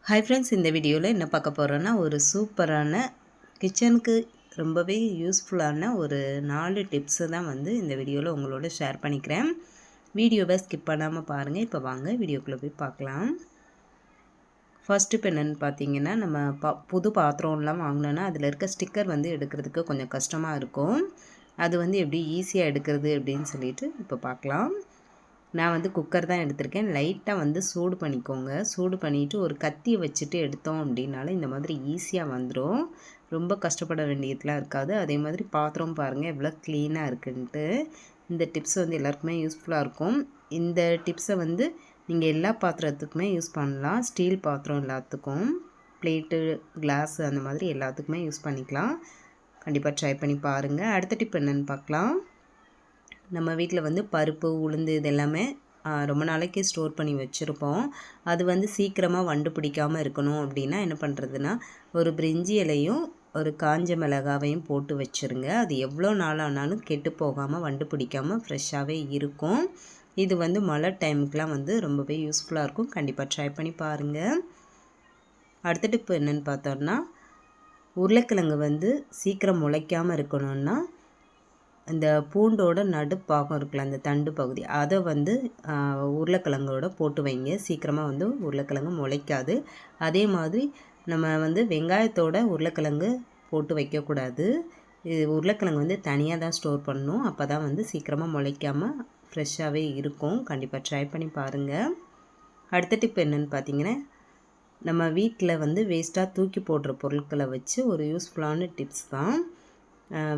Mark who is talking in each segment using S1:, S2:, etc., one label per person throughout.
S1: Hi friends, இந்த வீடியோவில் என்ன பார்க்க போகிறோன்னா ஒரு சூப்பரான கிச்சனுக்கு ரொம்பவே யூஸ்ஃபுல்லான ஒரு 4 டிப்ஸு தான் வந்து இந்த வீடியோவில் உங்களோட ஷேர் பண்ணிக்கிறேன். வீடியோவை ஸ்கிப் பண்ணாமல் பாருங்கள். இப்போ வாங்க வீடியோக்குள்ளே போய் பார்க்கலாம். ஃபர்ஸ்ட் இப்போ என்னென்னு பார்த்தீங்கன்னா, நம்ம புது பாத்திரம்லாம் வாங்கினோன்னா அதில் இருக்க ஸ்டிக்கர் வந்து எடுக்கிறதுக்கு கொஞ்சம் கஷ்டமாக இருக்கும். அது வந்து எப்படி ஈஸியாக எடுக்கிறது அப்படின்னு சொல்லிட்டு இப்போ பார்க்கலாம். நான் வந்து குக்கர் தான் எடுத்திருக்கேன். லைட்டாக வந்து சூடு பண்ணிக்கோங்க. சூடு பண்ணிவிட்டு ஒரு கத்தியை வச்சுட்டு எடுத்தோம் அப்படின்னாலும் இந்த மாதிரி ஈஸியாக வந்துடும். ரொம்ப கஷ்டப்பட வேண்டியதுலாம் இருக்காது. அதே மாதிரி பாத்திரம் பாருங்கள் எவ்வளோ க்ளீனாக இருக்குன்ட்டு. இந்த டிப்ஸ் வந்து எல்லாருக்குமே யூஸ்ஃபுல்லாக இருக்கும். இந்த டிப்ஸை வந்து நீங்கள் எல்லா பாத்திரத்துக்குமே யூஸ் பண்ணலாம். ஸ்டீல் பாத்திரம் எல்லாத்துக்கும், பிளேட்டு, கிளாஸு அந்த மாதிரி எல்லாத்துக்குமே யூஸ் பண்ணிக்கலாம். கண்டிப்பாக ட்ரை பண்ணி பாருங்கள். அடுத்த டிப் என்னென்னு பார்க்கலாம். நம்ம வீட்டில் வந்து பருப்பு, உளுந்து இது எல்லாமே ரொம்ப நாளைக்கு ஸ்டோர் பண்ணி வச்சுருப்போம். அது வந்து சீக்கிரமாக வண்டு பிடிக்காமல் இருக்கணும் அப்படின்னா என்ன பண்ணுறதுன்னா, ஒரு பிரிஞ்சி இலையும் ஒரு காஞ்ச மிளகாவையும் போட்டு வச்சுருங்க. அது எவ்வளோ நாள் ஆனாலும் கெட்டு போகாமல் வண்டு பிடிக்காமல் ஃப்ரெஷ்ஷாகவே இருக்கும். இது வந்து மழை டைமுக்கெலாம் வந்து ரொம்பவே யூஸ்ஃபுல்லாக இருக்கும். கண்டிப்பாக ட்ரை பண்ணி பாருங்கள். அடுத்த டிப்பு என்னென்னு பார்த்தோன்னா, உருளைக்கிழங்கு வந்து சீக்கிரம் முளைக்காமல் இருக்கணும்னா இந்த பூண்டோட நடுப்பாகம் இருக்குல்ல, அந்த தண்டு பகுதி, அதை வந்து உருளைக்கிழங்கோட போட்டு வைங்க. சீக்கிரமாக வந்து உருளைக்கிழங்கு முளைக்காது. அதே மாதிரி நம்ம வந்து வெங்காயத்தோட உருளைக்கிழங்கு போட்டு வைக்கக்கூடாது. இது உருளைக்கிழங்கு வந்து தனியாக தான் ஸ்டோர் பண்ணணும். அப்போ தான் வந்து சீக்கிரமாக முளைக்காமல் ஃப்ரெஷ்ஷாகவே இருக்கும். கண்டிப்பாக ட்ரை பண்ணி பாருங்கள். அடுத்த டிப் என்னென்னு பார்த்தீங்கன்னா, நம்ம வீட்டில் வந்து வேஸ்ட்டாக தூக்கி போடுற பொருட்களை வச்சு ஒரு யூஸ்ஃபுல்லான டிப்ஸ் தான்.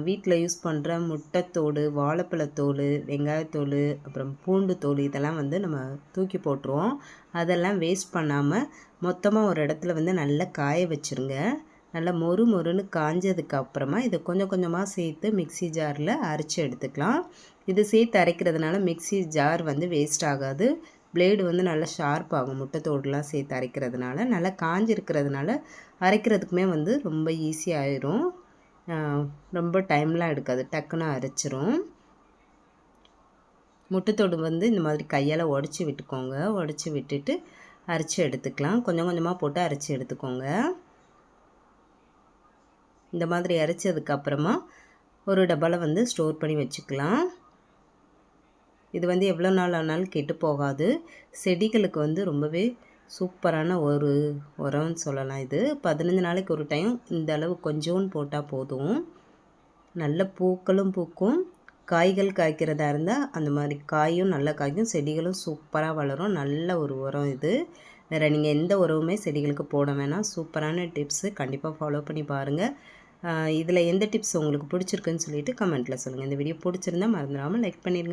S1: வீட்டில் யூஸ் பண்ணுற முட்டைத்தோடு, வாழைப்பழத்தோல், வெங்காயத்தோல், அப்புறம் பூண்டு தோல் இதெல்லாம் வந்து நம்ம தூக்கி போட்டுருவோம். அதெல்லாம் வேஸ்ட் பண்ணாமல் மொத்தமாக ஒரு இடத்துல வந்து நல்லா காய வச்சுருங்க. நல்லா மொறு மொறுன்னு காஞ்சதுக்கு அப்புறமா இதை கொஞ்சம் கொஞ்சமாக சேர்த்து மிக்ஸி ஜாரில் அரைச்சி எடுத்துக்கலாம். இது சேர்த்து அரைக்கிறதுனால மிக்ஸி ஜார் வந்து வேஸ்ட் ஆகாது. பிளேடு வந்து நல்லா ஷார்ப் ஆகும். முட்டைத்தோடுலாம் சேர்த்து அரைக்கிறதுனால நல்லா காஞ்சிருக்கிறதுனால அரைக்கிறதுக்குமே வந்து ரொம்ப ஈஸியாகிடும். ரொம்ப டைம்லாம் எடுக்காது, டக்குன்னு அரைச்சிரும். முட்டைத்தோடு வந்து இந்த மாதிரி கையால் உடச்சி விட்டுக்கோங்க. உடச்சி விட்டுட்டு அரைச்சி எடுத்துக்கலாம். கொஞ்சம் கொஞ்சமாக போட்டு அரைச்சி எடுத்துக்கோங்க. இந்த மாதிரி அரைச்சதுக்கப்புறமா ஒரு டப்பாவில் வந்து ஸ்டோர் பண்ணி வச்சுக்கலாம். இது வந்து எவ்வளோ நாள் ஆனாலும் கெட்டு போகாது. செடிகளுக்கு வந்து ரொம்பவே சூப்பரான ஒரு உரம்னு சொல்லலாம். இது 15 நாளைக்கு ஒரு டைம் இந்த அளவு கொஞ்சோன்னு போட்டால் போதும். நல்ல பூக்களும் பூக்கும். காய்கள் காய்க்கிறதா இருந்தால் அந்த மாதிரி காயும் நல்லா காய்க்கும். செடிகளும் சூப்பராக வளரும். நல்ல ஒரு உரம் இது. வேறு நீங்கள் எந்த உரமுமே செடிகளுக்கு போட வேணாம். சூப்பரான டிப்ஸு. கண்டிப்பாக ஃபாலோ பண்ணி பாருங்கள். இதில் எந்த டிப்ஸ் உங்களுக்கு பிடிச்சிருக்குன்னு சொல்லிட்டு கமெண்ட்டில் சொல்லுங்கள். இந்த வீடியோ பிடிச்சிருந்தால் மறந்துடாமல் லைக் பண்ணிடுங்க.